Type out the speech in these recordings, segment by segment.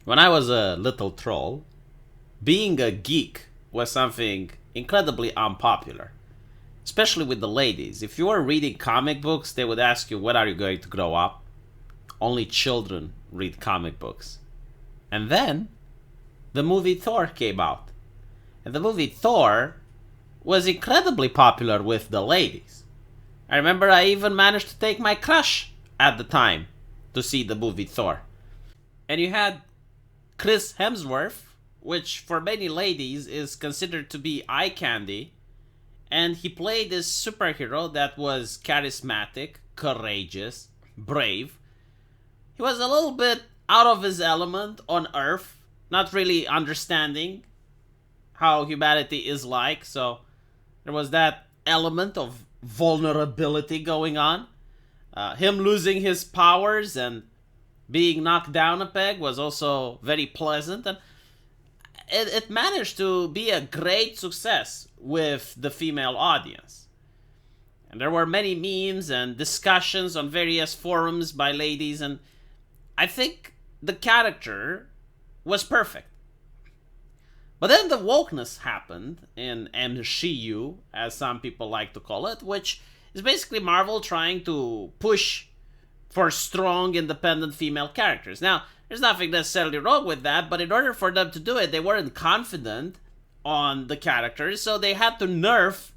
When I was a little troll, being a geek was something incredibly unpopular, especially with the ladies. If you were reading comic books, they would ask you, when are you going to grow up? Only children read comic books. And then the movie Thor came out. And the movie Thor was incredibly popular with the ladies. I remember I even managed to take my crush at the time to see the movie Thor. And you had Chris Hemsworth, which for many ladies is considered to be eye candy. And he played this superhero that was charismatic, courageous, brave. He was a little bit out of his element on Earth, not really understanding how humanity is like, so there was that element of vulnerability going on. Him losing his powers and being knocked down a peg was also very pleasant, and it managed to be a great success with the female audience. And there were many memes and discussions on various forums by ladies, and I think the character was perfect. But then the wokeness happened in MCU, as some people like to call it, which is basically Marvel trying to push for strong, independent female characters. Now, there's nothing necessarily wrong with that, but in order for them to do it, they weren't confident on the characters, so they had to nerf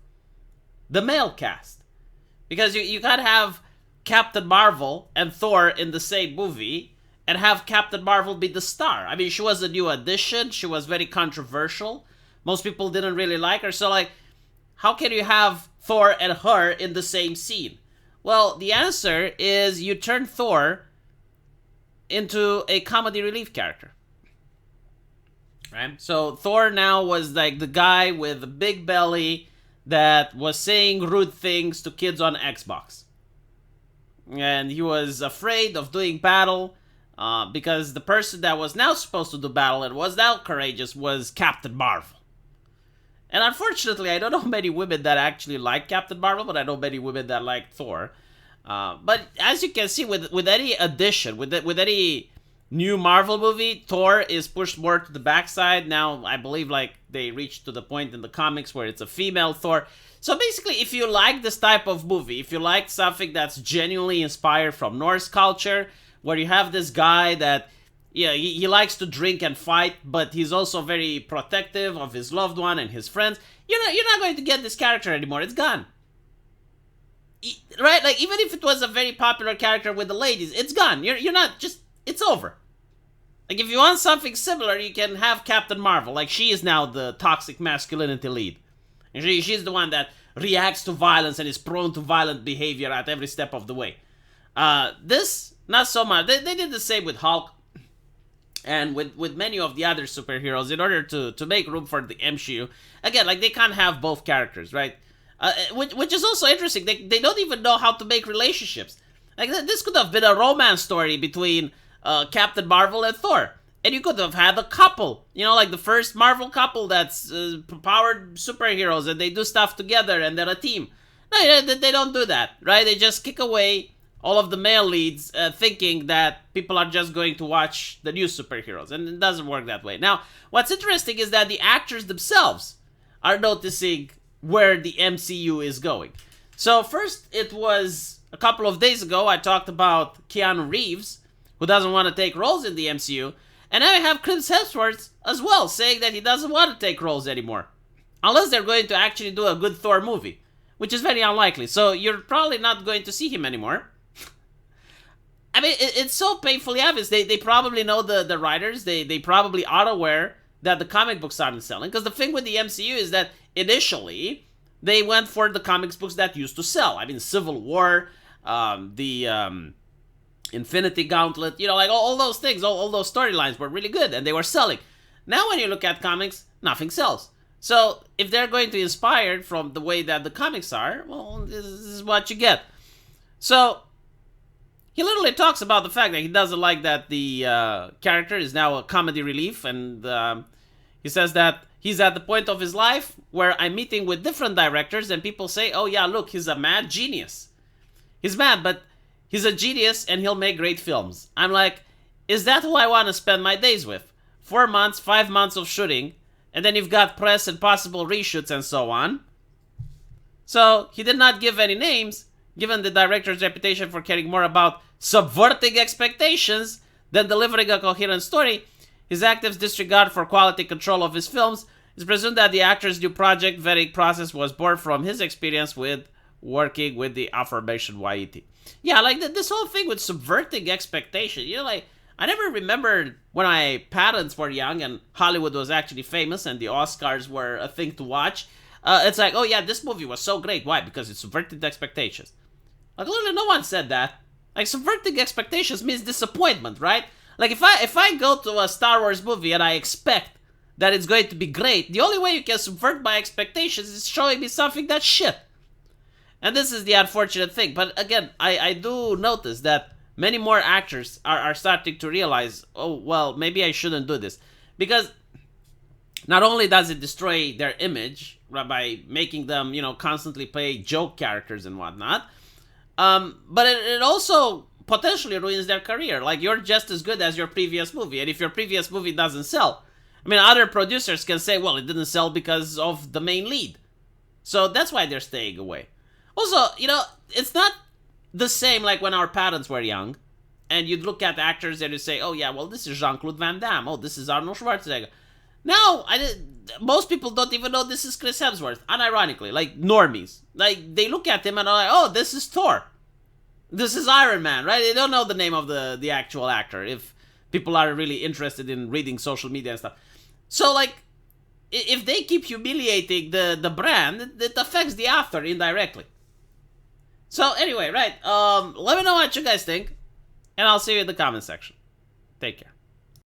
the male cast. Because you can't have Captain Marvel and Thor in the same movie and have Captain Marvel be the star. I mean, she was a new addition, she was very controversial. Most people didn't really like her, so like, how can you have Thor and her in the same scene? Well, the answer is you turn Thor into a comedy relief character. Right? So Thor now was like the guy with the big belly that was saying rude things to kids on Xbox. And he was afraid of doing battle because the person that was now supposed to do battle and was now courageous was Captain Marvel. And unfortunately, I don't know many women that actually like Captain Marvel, but I know many women that like Thor. But as you can see, with any addition, with any new Marvel movie, Thor is pushed more to the backside. Now, I believe like they reached to the point in the comics where it's a female Thor. So basically, if you like this type of movie, if you like something that's genuinely inspired from Norse culture, where you have this guy that, yeah, he likes to drink and fight, but he's also very protective of his loved one and his friends, you're not going to get this character anymore. It's gone. Right? Like, even if it was a very popular character with the ladies, it's gone. You're not just, it's over. Like, if you want something similar, you can have Captain Marvel. Like, she is now the toxic masculinity lead. And she's the one that reacts to violence and is prone to violent behavior at every step of the way. This, not so much. They did the same with Hulk and with many of the other superheroes in order to make room for the MCU. Again, like, they can't have both characters, right? Which is also interesting. They don't even know how to make relationships. Like, this could have been a romance story between Captain Marvel and Thor. And you could have had a couple, like the first Marvel couple that's powered superheroes and they do stuff together and they're a team. No, they don't do that, right? They just kick away all of the male leads thinking that people are just going to watch the new superheroes. And it doesn't work that way. Now, what's interesting is that the actors themselves are noticing where the MCU is going. So first, it was a couple of days ago, I talked about Keanu Reeves, who doesn't want to take roles in the MCU. And now I have Chris Hemsworth as well, saying that he doesn't want to take roles anymore. Unless they're going to actually do a good Thor movie, which is very unlikely. So you're probably not going to see him anymore. I mean, it's so painfully obvious. They probably know the writers. They probably are aware that the comic books aren't selling. Because the thing with the MCU is that initially, they went for the comic books that used to sell. I mean, Civil War, the Infinity Gauntlet, like all those things, all those storylines were really good and they were selling. Now when you look at comics, nothing sells. So if they're going to be inspired from the way that the comics are, well, this is what you get. So he literally talks about the fact that he doesn't like that the character is now a comedy relief, and he says that he's at the point of his life where I'm meeting with different directors and people say, oh yeah, look, he's a mad genius. He's mad, but he's a genius and he'll make great films. I'm like, Is that who I want to spend my days with? 4 months, 5 months of shooting, and then you've got press and possible reshoots and so on. So he did not give any names, given the director's reputation for caring more about subverting expectations than delivering a coherent story. His active disregard for quality control of his films is presumed that the actor's new project vetting process was born from his experience with working with the aforementioned YET. Yeah, like this whole thing with subverting expectation, like, I never remembered when my parents were young and Hollywood was actually famous and the Oscars were a thing to watch. It's like, oh yeah, this movie was so great. Why? Because it subverted expectations. Like, literally no one said that. Like, subverting expectations means disappointment, right? Like, if I go to a Star Wars movie and I expect that it's going to be great, the only way you can subvert my expectations is showing me something that's shit. And this is the unfortunate thing. But again, I do notice that many more actors are starting to realize, oh, well, maybe I shouldn't do this. Because not only does it destroy their image by making them, constantly play joke characters and whatnot, but it also potentially ruins their career. Like, you're just as good as your previous movie. And if your previous movie doesn't sell, I mean, other producers can say, well, it didn't sell because of the main lead. So that's why they're staying away. Also, it's not the same like when our parents were young and you'd look at actors and you'd say, oh yeah, well, this is Jean-Claude Van Damme. Oh, this is Arnold Schwarzenegger. Now, most people don't even know this is Chris Hemsworth, unironically, like normies. Like, they look at him and are like, oh, this is Thor. This is Iron Man, right? They don't know the name of the actual actor if people are really interested in reading social media and stuff. So, like, if they keep humiliating the brand, it affects the author indirectly. So anyway, right, let me know what you guys think, and I'll see you in the comment section. Take care.